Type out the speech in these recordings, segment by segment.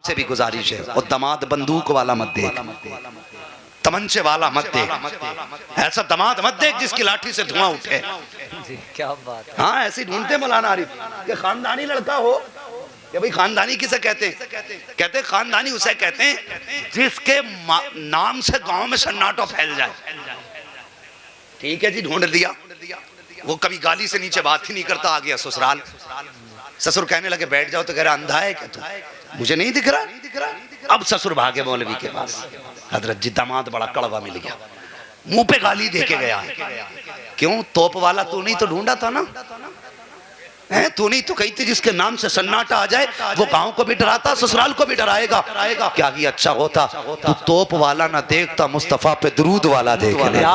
से भी गुजारिश है, और दामाद बंदूक वाला मत देख, तमंचे वाला मत देख, ऐसा दामाद मत देख जिसकी लाठी से धुआं उठे। क्या बात है। हाँ ऐसे ढूंढते मौलाना आरिफ कि खानदानी लड़का हो। कि भाई खानदानी किसे कहते हैं? कहते हैं खानदानी उसे कहते हैं जिसके नाम से गांव में सन्नाटा फैल जाए। ठीक है जी, ढूंढ लिया। वो कभी गाली से नीचे बात ही नहीं करता, आ गया ससुराल। ससुर कहने लगे बैठ जाओ, तो कह रहा अंधा है क्या तू, मुझे नहीं दिख रहा। अब ससुर भागे मौलवी के पास, हजरत जी दामाद बड़ा कड़वा मिल गया, मुंह पे गाली दे के गया। क्यों? तोप वाला तू नहीं तो ढूंढा था ना, है तू नहीं तो कही थी जिसके नाम से सन्नाटा आ जाए, वो गांव को भी डराता, ससुराल को भी डराएगा। क्या ही अच्छा होता तू तोप वाला ना देखता, मुस्तफा पे दरूद वाला देख लेता,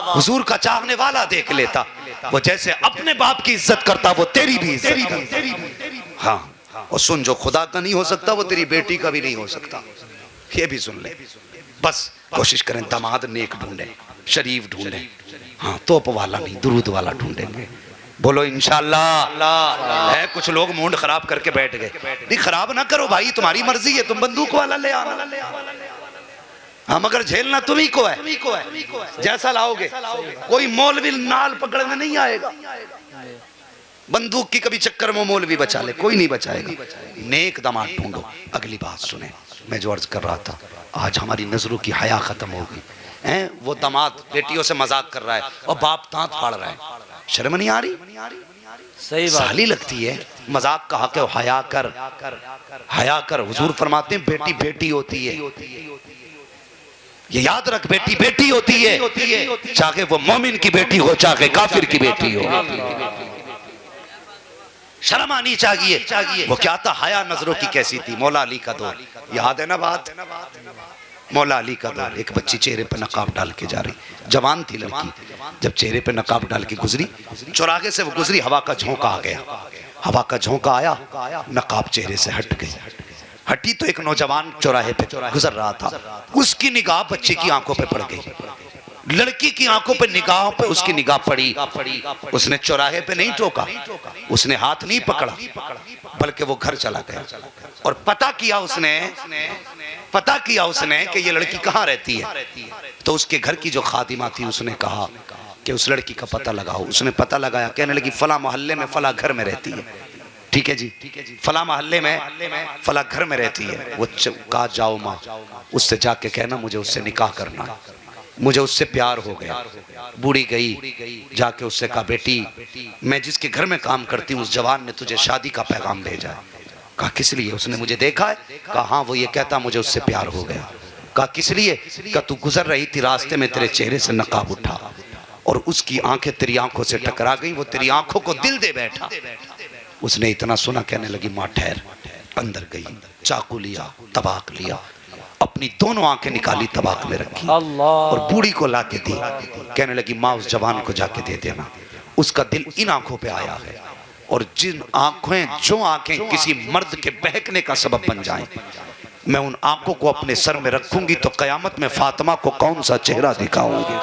हुजूर का चाहने वाला देख लेता। वो जैसे अपने बाप की इज्जत करता, वो तेरी भी इज्जत। हाँ, और सुन, जो खुदा का नहीं हो सकता वो तेरी बेटी का भी नहीं हो सकता, ये भी सुन ले। बस कोशिश करें दामाद नेक ढूंढे, शरीफ ढूंढे। हाँ, तोप वाला नहीं, दुरूद वाला ढूंढेंगे। बोलो इंशाअल्लाह। है कुछ लोग मूड खराब करके बैठ गए। नहीं खराब ना करो भाई, तुम्हारी मर्जी है, तुम बंदूक वाला ले आना। हाँ, मगर झेलना तुम्ही को है, जैसा लाओगे। कोई मौलवी नाल पकड़ने नहीं आएगा। बंदूक की कभी चक्कर में मौलवी बचा ले, कोई नहीं बचाएगा। नेक दामाद ढूंढो। अगली बात सुने, मैं जो अर्ज कर रहा था, आज हमारी नजरों की हया खत्म हो गई है। वो दामाद बेटियों से मजाक कर रहा है और बाप दांत फाड़ रहा है, शर्म नहीं आ रही? सही बात। साली लगती है, मजाक कहा के हया कर, हया कर। हुजूर फरमाते हैं बेटी बेटी होती है, ये याद रख, बेटी बेटी होती है, चाहे वो मोमिन की बेटी हो चाहे काफिर की बेटी हो। शर्म आनी चाहिए। वो क्या था, हया नजरों की कैसी थी। मौला अली का दौर याद है ना बात? मौला अली का दौर, एक बच्ची चेहरे पे नकाब डाल के जा रही, जवान थी लड़की। जब चेहरे पे नकाब डाल के गुजरी, चौराहे से वो गुजरी, हवा का झोंका आ गया। हवा का झोंका आया, नकाब चेहरे से हट गई। हटी तो एक नौजवान चौराहे पे गुजर रहा था, उसकी निगाह बच्चे की आंखों पे पड़ गई। लड़की की आंखों पे निगाहों पे उसकी निगाह पड़ी। उसने चौराहे पे नहीं टोका, उसने हाथ नहीं पकड़ा, बल्कि वो घर चला गया और पता किया उसने कि ये लड़की कहाँ रहती है। तो उसके घर की जो खादिमा थी, उसने कहा कि उस लड़की का पता लगाओ। उसने पता लगाया, कहने लगी फला मोहल्ले में फला घर में रहती है। ठीक है जी, फला मोहल्ले में फला घर में रहती है। वो कहा जाओ माँ, उससे जाके कहना मुझे उससे निकाह करना है, मुझे उससे प्यार हो गया। बूढ़ी गई, जाके उससे कहा बेटी मैं जिसके घर में काम करती हूँ उस जवान ने तुझे शादी का पैगाम भेजा है। कहा किस लिए? उसने मुझे देखा है। कहा हाँ, वो ये कहता मुझे उससे प्यार हो गया। कहा किस लिए? कहा तू गुजर रही थी, रास्ते में तेरे चेहरे से नकाब उठा और उसकी आंखें तेरी आंखों से टकरा गई, वो तेरी आंखों को दिल दे बैठा। उसने इतना सुना, कहने लगी माँ ठहर। अंदर गई, चाकू लिया, तबाक लिया, अपनी दोनों आंखें निकाली, तबाक में रखी और बूढ़ी को ला के दी। कहने लगी माँ उस जवान को जाके दे देना, उसका दिल इन आंखों पे आया है। और जो आंखें किसी मर्द के बहकने का सबब बन जाएं, मैं उन आंखों को अपने सर में रखूंगी तो कयामत में फातिमा को कौन सा चेहरा दिखाऊंगी।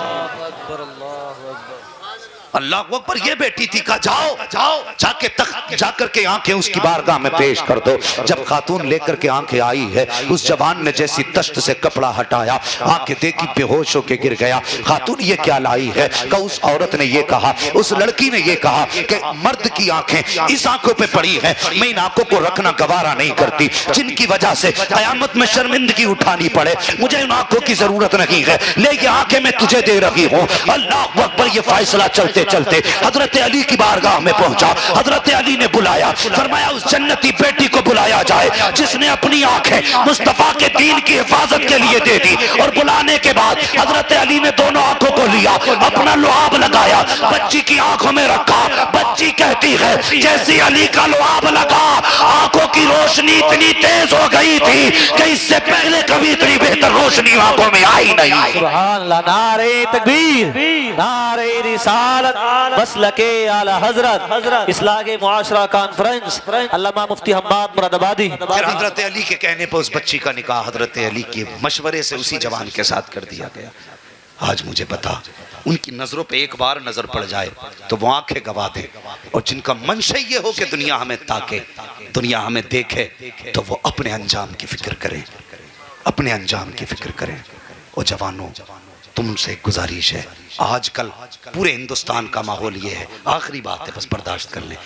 अल्लाह अकबर। ये बेटी थी, कहा जाओ जाके तक जाकर के आंखें उसकी बारगाह में पेश कर दो। जब खातून लेकर के आंखें आई है, उस जवान ने जैसी तश्त से कपड़ा हटाया, आंखें देखी, बेहोश होके गिर गया। खातून ये क्या लाई है? का उस औरत ने ये कहा, उस लड़की ने ये कहा कि मर्द की आंखें इस आंखों पे पड़ी है, मैं इन आंखों को रखना गवारा नहीं करती, जिनकी वजह से कयामत में शर्मिंदगी उठानी पड़े। मुझे इन आंखों की जरूरत नहीं है, ले ये आंखें मैं तुझे दे रही हूँ। अल्लाह अकबर। ये फैसला चलते चलते हजरत अली की बारगाह में पहुंचा। हजरत अली ने बुलाया, फरमाया उस जन्नती बेटी को बुलाया जाए जिसने अपनी आंखें मुस्तफा के दीन की हिफाजत के लिए दे दी। और बुलाने के बाद हजरत अली ने दोनों आंखों को लिया, अपना लुआब लगाया, बच्ची की आंखों में रखा। बच्ची कहती है जैसे अली का लुआब लगा, आंखों की रोशनी इतनी तेज हो गई थी कि इससे पहले कभी इतनी बेहतर रोशनी आंखों में आई नहीं। सुभान अल्लाह। नारे तकबीर, नारे रिसालत, मसलके आला हजरत, इस्लाह मुआशरा कॉन्फ्रेंस, अल्लामा मुफ्ती हम्माद मुरादाबादी। फिर हजरत अली के कहने पर उस बच्ची का निकाह हजरत अली के मशवरे से उसी जवान के साथ कर दिया गया। आज मुझे बता, उनकी नजरों पे एक बार नजर पड़ जाए तो वो आंखें गवा दे, और जिनका मंशा ये हो कि दुनिया हमें ताके, दुनिया हमें देखे, तो वो अपने अंजाम की फिक्र करें, अपने अंजाम की फिक्र करें। और जवानों, तुमसे एक गुजारिश है, आजकल पूरे हिंदुस्तान का माहौल ये है, आखिरी बात है बस बर्दाश्त कर लें,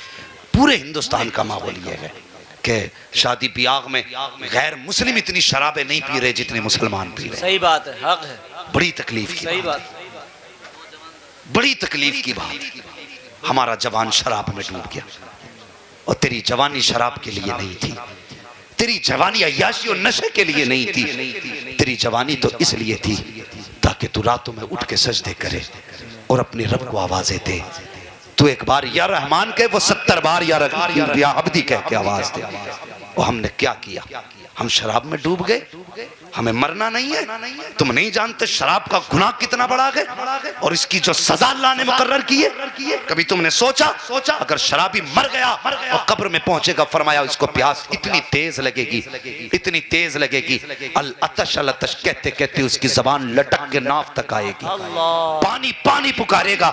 पूरे हिंदुस्तान का माहौल ये है कि शादी ब्याह में गैर मुस्लिम इतनी शराबें नहीं पी रहे जितने मुसलमान पी रहे। सही बात है, हक है, बड़ी तकलीफ की सही बात, बात। बड़ी तकलीफ की बात। हमारा जवान शराब में डूब गया, और तेरी जवानी शराब के लिए नहीं थी, तेरी जवानी अय्याशी और नशे के लिए नहीं थी, तेरी जवानी तो इसलिए थी ताकि तू रातों में उठ के सजदे करे और अपने रब को आवाजें दे। तू एक बार या रहमान कहे, वो 70 बार या अब्दी कह के आवाज दे। और हमने क्या किया? हम शराब में डूब गए, हमें मरना नहीं है। तुम नहीं जानते शराब का गुनाह कितना बड़ा है, और इसकी जो सजा अल्लाह ने मुकर्रर की है। कभी तुमने सोचा अगर शराबी मर गया और कब्र में पहुंचेगा, फरमाया इसको प्यास इतनी तेज लगेगी, इतनी तेज लगेगी, अल अतश कहते कहते उसकी जबान लटक के नाफ तक आएगी, पानी पानी पुकारेगा।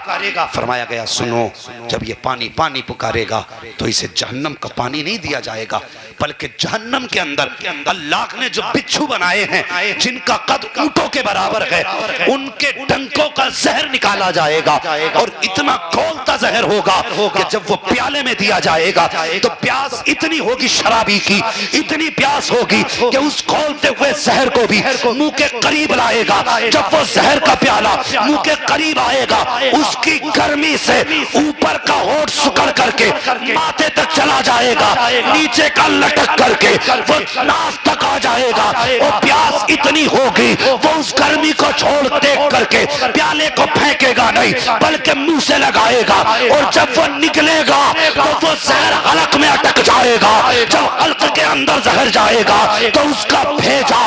फरमाया गया सुनो, जब ये पानी पानी पुकारेगा तो इसे जहन्नम का पानी नहीं दिया जाएगा, बल्कि जहन्नम के अंदर अल्लाह ने जो बिच्छू बनाए हैं जिनका कद ऊंटों के बराबर है, उनके डंकों का जहर निकाला जाएगा, और इतना खोलता जहर होगा कि जब वो प्याले में दिया जाएगा तो प्यास इतनी होगी शराबी की, इतनी प्यास होगी कि उस खोलते हुए जहर को भी मुंह के करीब लाएगा। जब वो जहर का प्याला मुंह के करीब आएगा, उसकी गर्मी से ऊपर का होठ सुकड़ करके माथे तक चला जाएगा, नीचे का लटक करके वो नाक तक आ जाएगा, और प्यास इतनी होगी वो उस गर्मी को छोड़ देख करके प्याले को फेंकेगा नहीं, बल्कि मुंह से लगाएगा, और जब वो निकलेगा तो वो जहर हलक में अटक जाएगा। जब हलक के अंदर जहर जाएगा तो उसका भेजा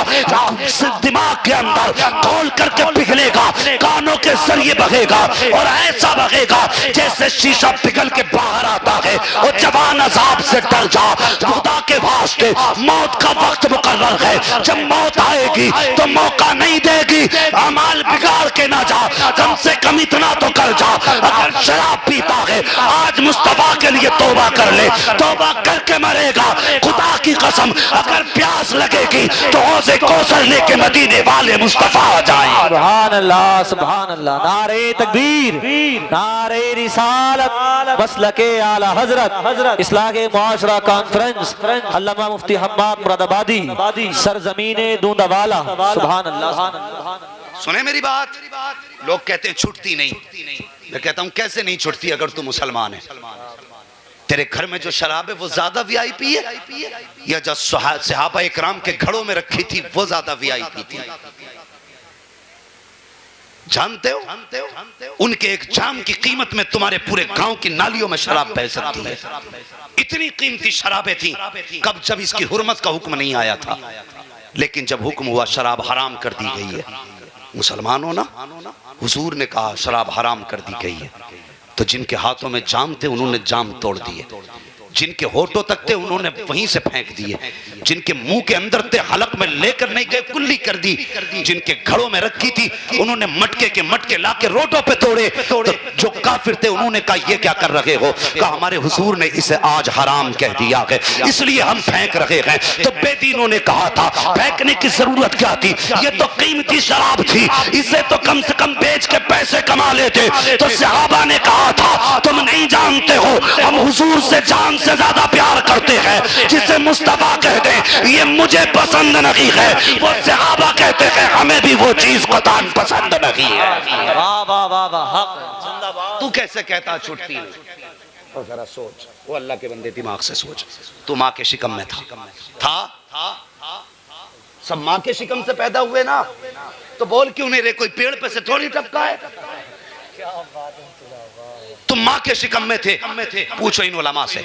दिमाग के अंदर खोल करके पिघलेगा, कानों के जरिए बहेगा, और ऐसा बहेगा जैसे शीशा पिघल के बाहर आता है। और जवान अजाब से डर जा, खुदा के वास्ते मौत का वक्त मुकर्रर है, जब मौत आएगी तो मौका नहीं देगी, अमाल बिगाड़ के ना जा, कम से कम इतना तो कर जा। अगर शराब पीता है आज मुस्तफा के लिए तौबा कर ले, तौबा करके मरेगा, खुदा की कसम अगर प्यास लगेगी तो हौज़े कौसर लेके मदीने वाले मुस्तफा आ जाए। सुभान अल्लाह, सुभान अल्लाह। नारे तकबीर, नारे रिसालत, मसलके आला हजरत, इस्लाह मुआशरा कॉन्फ्रेंस, अल्लामा मुफ्ती हम्माद मुरादाबादी, सरजमीने दूंदावाला। सुभान अल्लाह। सुने मेरी बात, लोग कहते हैं छुटती नहीं, मैं कहता हूं कैसे नहीं छुटती अगर तू मुसलमान है। तेरे घर में जो शराब है वो ज्यादा वीआईपी है, या जो सहाबा इकराम के घड़ों में रखी थी वो ज्यादा वीआईपी थी? जानते हो उनके एक जाम की कीमत में तुम्हारे पूरे गांव की नालियों में शराब बह सकती है। इतनी कीमती शराबें थी कब, जब इसकी हुर्मत का हुक्म नहीं आया था, लेकिन जब हुक्म हुआ शराब हराम कर दी गई है, मुसलमानों ना, हुजूर ने कहा शराब हराम कर दी गई है, तो जिनके हाथों में जाम थे उन्होंने जाम तोड़ दिए, जिनके होठों तक थे उन्होंने वहीं से फेंक दिए, जिनके मुंह के अंदर थे हलक में लेकर नहीं गए, कुल्ली कर दी, जिनके घड़ों में रखी थी उन्होंने मटके के मटके लाके रोडों पे तोड़े। तो जो काफिर थे उन्होंने कहा ये क्या कर रहे हो? कहा हमारे हुजूर ने इसे आज हराम कह दिया है इसलिए हम फेंक रहे हैं। तो बेदीनों ने कहा था फेंकने की जरूरत क्या थी, ये तो कीमती शराब थी, इसे तो कम से कम बेच के पैसे कमा लेते। तो सहाबा ने कहा था तुम नहीं जानते हो हम हुजूर से जान से ज्यादा प्यार करते हैं, जिसे मुस्तफा कहते हैं ये मुझे पसंद नहीं है, वो सहाबा कहते हैं हमें भी वो चीज कतान पसंद नहीं है। वाह वाह वाह वाह, हक जिंदाबाद। तू कैसे कहता छुटती नहीं? और जरा सोच, वो अल्लाह के बंदे दिमाग से सोच, तू माँ के शिकम में था, सब माँ के शिकम से पैदा हुए ना, तो बोल क्यों नहीं रहे? कोई पेड़ पे से थोड़ी टपका है। तुम माँ के शिकम में थे, पूछो इन उलमा से,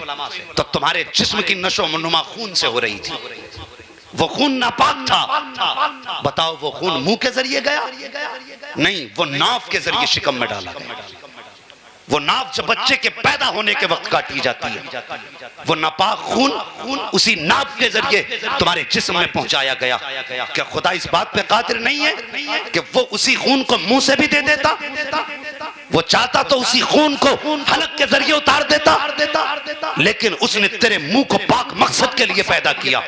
तो तुम्हारे जिस्म की नशो नुमा खून से हो रही थी, वो खून नापाक था। बताओ वो खून मुंह के जरिए गया? नहीं, वो नाफ के जरिए शिकम में डाला गया। वो नाव जब बच्चे के पैदा होने के वक्त काटी जाती है, वो नापाक खून उसी नाव के जरिए तुम्हारे जिस्म में पहुंचाया गया। क्या खुदा इस बात पे कादिर नहीं है कि वो उसी खून को मुंह से भी दे देता? वो चाहता तो उसी खून को हलक के जरिए उतार देता, लेकिन उसने तेरे मुंह को पाक मकसद के लिए पैदा किया,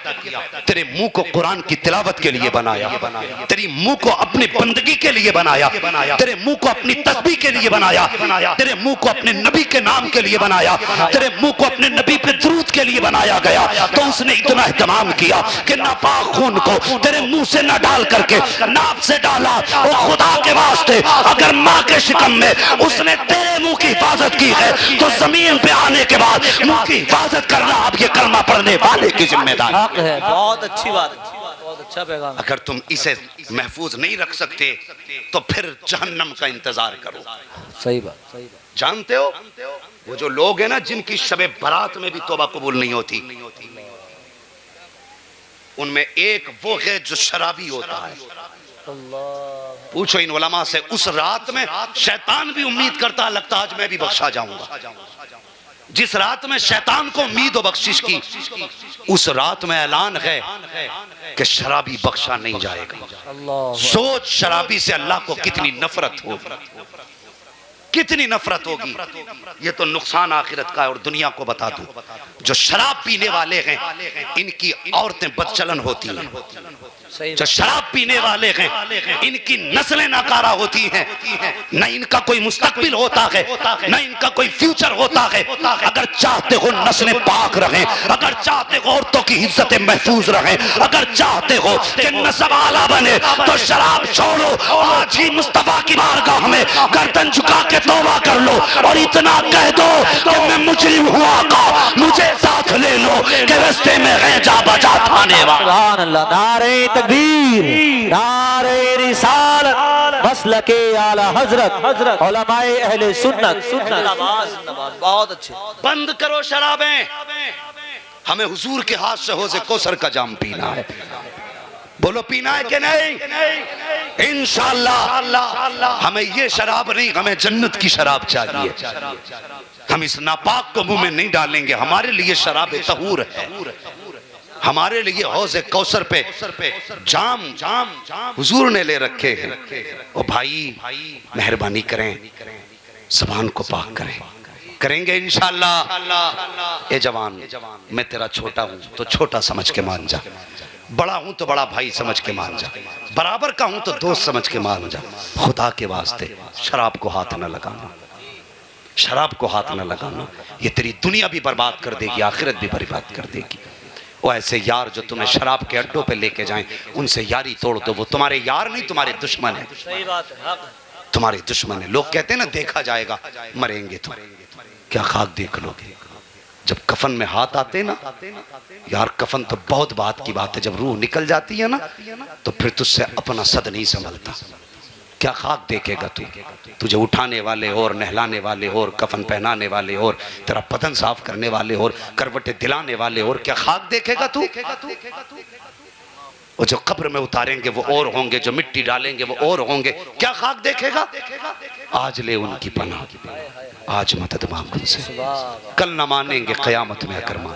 तेरे मुंह को कुरान की तिलावत के लिए बनाया, तेरी मुंह को अपनी बंदगी के लिए बनाया, तेरे मुंह को अपनी तस्बीह के लिए बनाया, तेरे मुंह को अपने नबी के नाम के लिए बनाया, तेरे मुंह को अपने नबी पे दुरूद के लिए बनाया गया। तो उसने इतना एहतमाम किया कि नापाक खून को तेरे मुंह से न डाल करके नाप से डाला। और खुदा के वास्ते अगर माँ के शिकम में उसने तेरे मुंह की हिफाजत की है तो जमीन पे आने के बाद मुंह की हिफाजत करना अब ये कलमा पढ़ने वाले की जिम्मेदारी है। बहुत अच्छी बात, बहुत अच्छा पैगाम। अगर तुम इसे महफूज नहीं रख सकते तो फिर जहन्नम का इंतजार करो। सही बात, सही बात। जानते हो वो जो लोग हैं ना जिनकी शबे बारात में भी तौबा कबूल नहीं होती, उनमें एक वो है जो शराबी होता है। पूछो इन उलमा से, उस रात में शैतान भी उम्मीद करता, लगता आज मैं भी बख्शा जाऊंगा। जिस रात में शैतान को उम्मीद हो बख्शिश की, उस रात में ऐलान है कि शराबी बख्शा नहीं जाएगा। सोच शराबी से अल्लाह को कितनी नफरत होगी, कितनी नफरत होगी। ये तो नुकसान आखिरत का है। और दुनिया को बता दूं, जो शराब पीने वाले हैं इनकी औरतें बदचलन होती हैं, जो शराब पीने वाले हैं इनकी नस्लें नाकारा होती हैं, न इनका कोई मुस्तकबिल होता है, न इनका कोई फ्यूचर होता है। अगर चाहते हो नस्लें पाक रहें, अगर चाहते हो औरतों की इज्जतें महफूज रहें, अगर चाहते हो कि नस्ब आला बने तो शराब छोड़ो। आज ही मुस्तफा की बारगाह में गर्दन झुका के तौबा कर लो और इतना कह दो कि मैं मुजरिम हुआ का मुझे साथ ले लो कि रास्ते में है जा बजा थाने वाला। सुभान अल्लाह। नारे तकबीर, नारे रिसालत, मसलके आला हजरत, उलमाए अहले सुन्नत। बहुत अच्छे। बंद करो शराबें। हमें हुजूर के हाथ से हौज़े कौसर का जाम पीना है। बोलो पीना है कि नहीं? इंशाअल्लाह हमें ये शराब नहीं, हमें जन्नत की शराब चाहिए। हम इस नापाक को मुंह में नहीं डालेंगे। हमारे लिए शराब तहूर है, हमारे लिए हौज़े कौसर पे जाम हुजूर ने ले रखे हैं। ओ भाई मेहरबानी करें, ज़बान को पाक करें। करेंगे इंशाअल्लाह। ए जवान, मैं तेरा छोटा हूं तो छोटा समझ के मान जा, बड़ा हूं तो बड़ा भाई समझ के मान जा, बराबर का हूं तो दोस्त समझ के मान जा। खुदा के वास्ते शराब को हाथ न लगाना, शराब को हाथ न लगाना। ये तेरी दुनिया भी बर्बाद कर देगी, आखिरत भी बर्बाद कर देगी। वो ऐसे यार जो तुम्हें शराब के अड्डों पे लेके जाएं, उनसे यारी तोड़ दो। वो तुम्हारे यार नहीं, तुम्हारे दुश्मन है। सही बात है, तुम्हारे दुश्मन है। लोग कहते हैं ना देखा जाएगा, मरेंगे तो क्या खाक देख लोगे। जब कफन में हाथ आते ना यार, कफन तो बहुत बात की बात है, जब रूह निकल जाती है ना तो फिर तुझसे अपना सद नहीं संभलता। क्या खाक देखेगा तू? तुझे उठाने वाले और नहलाने वाले और कफन पहनाने वाले और तेरा बदन साफ करने वाले और करवटें दिलाने वाले और क्या खाक देखेगा तू? वो जो कब्र में उतारेंगे वो और होंगे, जो मिट्टी डालेंगे वो और होंगे। क्या खाक देखेगा? आज ले उनकी पनाह, आज मदद मांग उनसे, कल न मानेंगे क़यामत में अकर मान।